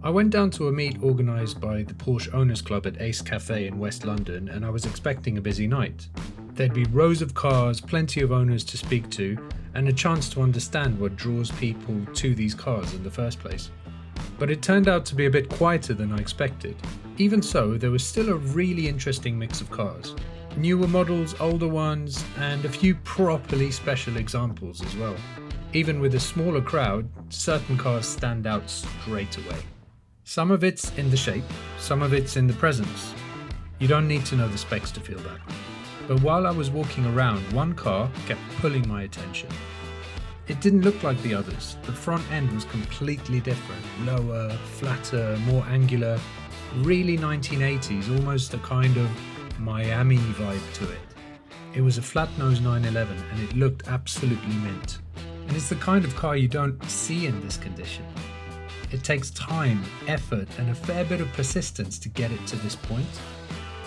I went down to a meet organised by the Porsche Owners Club at Ace Café in West London, and I was expecting a busy night. There'd be rows of cars, plenty of owners to speak to, and a chance to understand what draws people to these cars in the first place. But it turned out to be a bit quieter than I expected. Even so, there was still a really interesting mix of cars. Newer models, older ones, and a few properly special examples as well. Even with a smaller crowd, certain cars stand out straight away. Some of it's in the shape, some of it's in the presence. You don't need to know the specs to feel that. But while I was walking around, one car kept pulling my attention. It didn't look like the others. The front end was completely different. Lower, flatter, more angular. Really 1980s, almost a kind of Miami vibe to it. It was a Flatnose 911 and it looked absolutely mint. And it's the kind of car you don't see in this condition. It takes time, effort, and a fair bit of persistence to get it to this point.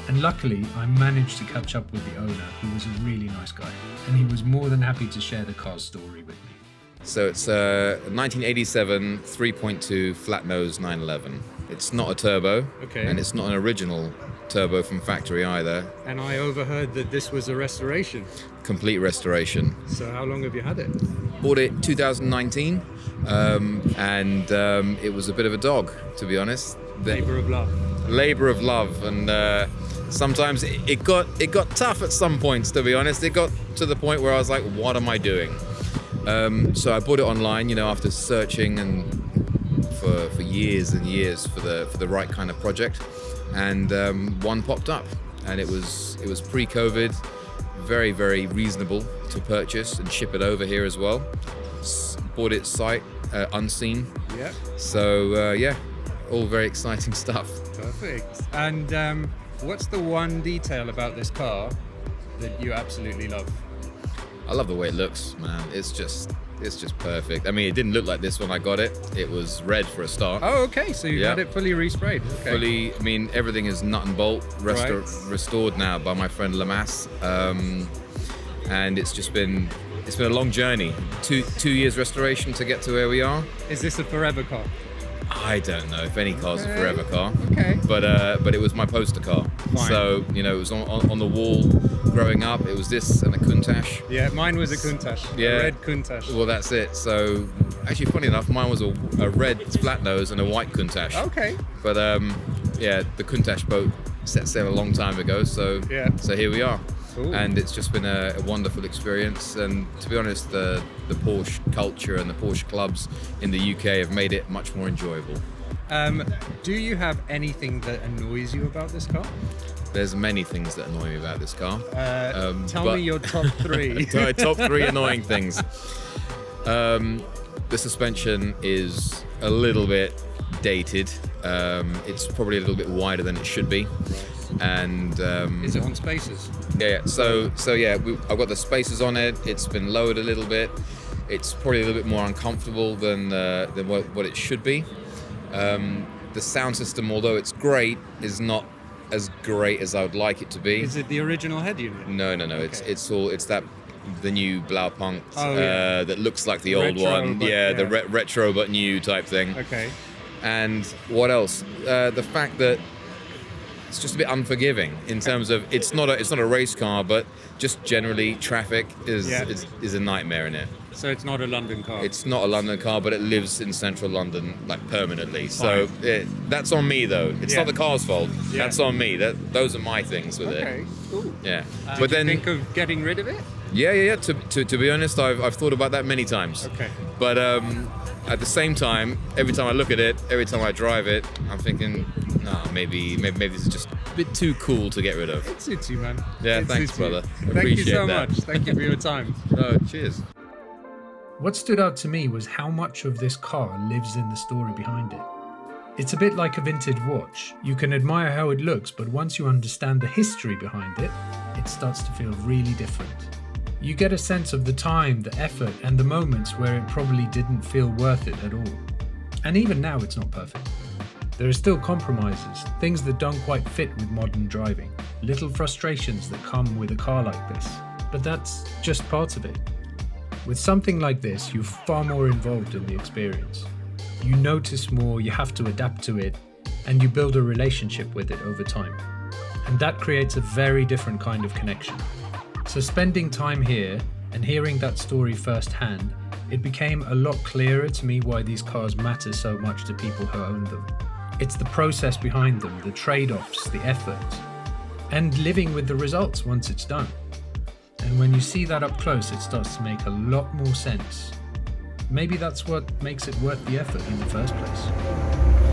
And luckily, I managed to catch up with the owner, who was a really nice guy, and he was more than happy to share the car's story with me. So it's a 1987 3.2 Flatnose 911. It's not a turbo, and it's not an original turbo from factory either. And I overheard that this was a restoration. Complete restoration. So how long have you had it? Bought it 2019, and it was a bit of a dog, to be honest. Labour of love. Labour of love, and sometimes it got tough at some points, to be honest. It got to the point where I was like, what am I doing? So I bought it online, after searching and for years and years for the right kind of project, and one popped up, and it was pre-COVID, very, very reasonable to purchase and ship it over here as well. Bought it sight unseen. Yeah. So all very exciting stuff. Perfect. And what's the one detail about this car that you absolutely love? I love the way it looks, man. It's just perfect. I mean, it didn't look like this when I got it. It was red for a start. Oh, okay. So you had it fully resprayed. Okay. Fully. I mean, everything is nut and bolt restored now by my friend Lamas, and it's been a long journey. Two years restoration to get to where we are. Is this a forever car? I don't know if any car's a forever car. Okay. But it was my poster car. Fine. So it was on the wall growing up. It was this and a Countach. Yeah, mine was a Countach. Yeah. A red Countach. Well, that's it. So actually, funny enough, mine was a red Flatnose and a white Countach. Okay. But the Countach boat set sail a long time ago. So here we are. Cool. And it's just been a wonderful experience, and to be honest, the Porsche culture and the Porsche clubs in the UK have made it much more enjoyable. Do you have anything that annoys you about this car? There's many things that annoy me about this car. Tell me your top three. Top three annoying things. The suspension is a little bit dated. It's probably a little bit wider than it should be. And is it on spacers? Yeah. So I've got the spacers on it. It's been lowered a little bit. It's probably a little bit more uncomfortable than what it should be. The sound system, although it's great, is not as great as I would like it to be. Is it the original head unit? No. Okay. It's the new Blaupunkt that looks like the retro, old one. The retro but new type thing. Okay. And what else? The fact that it's just a bit unforgiving in terms of it's not a race car, but just generally traffic is a nightmare in it. So it's not a London car. It's not a London car, but it lives in central London like permanently. Fine. So that's on me though. It's not the car's fault. Yeah. That's on me. Those are my things with it. Okay, cool. Yeah. But then think of getting rid of it? Yeah. To be honest, I've thought about that many times. Okay. But at the same time, every time I look at it, every time I drive it, I'm thinking, maybe this is just a bit too cool to get rid of. It suits you, man. Yeah, thanks, brother. Thank you so much. Thank you for your time. Oh, cheers. What stood out to me was how much of this car lives in the story behind it. It's a bit like a vintage watch. You can admire how it looks, but once you understand the history behind it, it starts to feel really different. You get a sense of the time, the effort, and the moments where it probably didn't feel worth it at all. And even now, it's not perfect. There are still compromises, things that don't quite fit with modern driving, little frustrations that come with a car like this. But that's just part of it. With something like this, you're far more involved in the experience. you notice more, you have to adapt to it, and you build a relationship with it over time. And that creates a very different kind of connection. So spending time here and hearing that story firsthand, it became a lot clearer to me why these cars matter so much to people who own them. It's the process behind them, the trade-offs, the effort, and living with the results once it's done. And when you see that up close, it starts to make a lot more sense. Maybe that's what makes it worth the effort in the first place.